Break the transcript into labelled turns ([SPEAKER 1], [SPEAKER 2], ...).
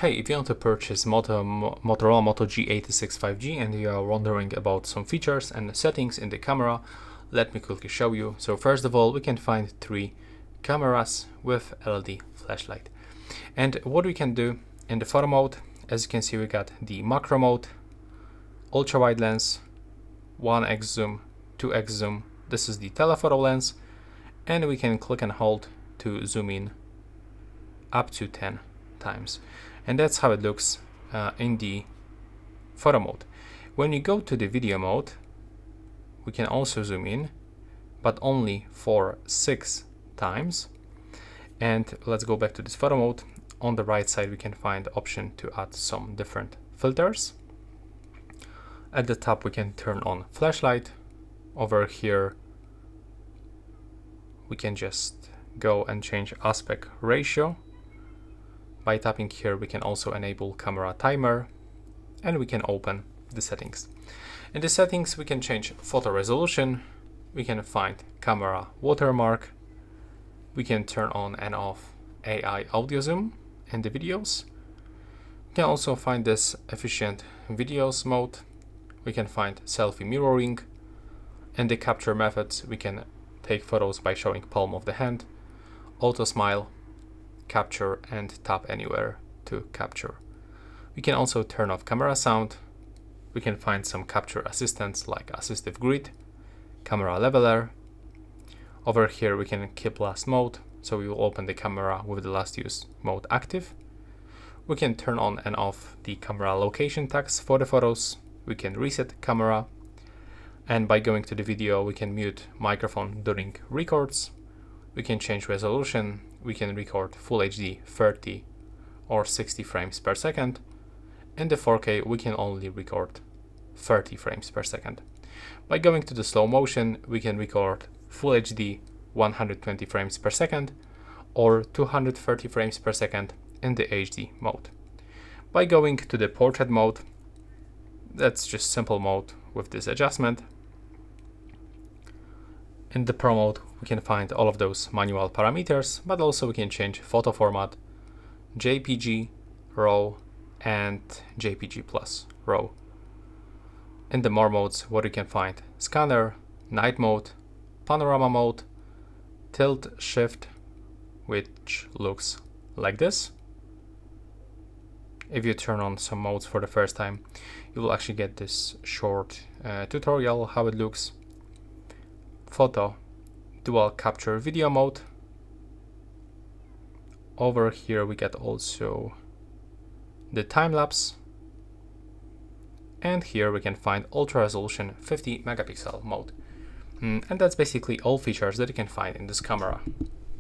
[SPEAKER 1] Hey, if you want to purchase Motorola Moto G86 5G and you are wondering about some features and settings in the camera, let me quickly show you. So first of all, we can find 3 cameras with LED flashlight. And what we can do in the photo mode, as you can see, we got the macro mode, ultra wide lens, 1x zoom, 2x zoom. This is the telephoto lens, and we can click and hold to zoom in up to 10 times. And that's how it looks in the photo mode. When you go to the video mode, we can also zoom in, but only for 6 times. And let's go back to this photo mode. On the right side, we can find the option to add some different filters. At the top, we can turn on flashlight. Over here, we can just go and change aspect ratio. By tapping here, we can also enable camera timer, and we can open the settings. In the settings, we can change photo resolution, we can find camera watermark, we can turn on and off AI audio zoom in the videos. We can also find this efficient videos mode, we can find selfie mirroring. In the capture methods, we can take photos by showing palm of the hand, auto smile, capture, and tap anywhere to capture. We can also turn off camera sound. We can find some capture assistants like assistive grid, camera leveler. Over here we can keep last mode, so we will open the camera with the last use mode active. We can turn on and off the camera location tags for the photos. We can reset camera, and by going to the video we can mute microphone during records. We can change resolution. We can record Full HD 30 or 60 frames per second. In the 4K, we can only record 30 frames per second. By going to the slow motion, we can record Full HD 120 frames per second or 230 frames per second in the HD mode. By going to the portrait mode, that's just simple mode with this adjustment. In the Pro mode, we can find all of those manual parameters, but also we can change photo format, JPG, RAW, and JPG plus RAW. In the More modes, what you can find: scanner, night mode, panorama mode, tilt shift, which looks like this. If you turn on some modes for the first time, you will actually get this short tutorial how it looks. Photo, dual capture video mode. Over here we get also the time lapse, and here we can find ultra resolution 50 megapixel mode. And that's basically all features that you can find in this camera.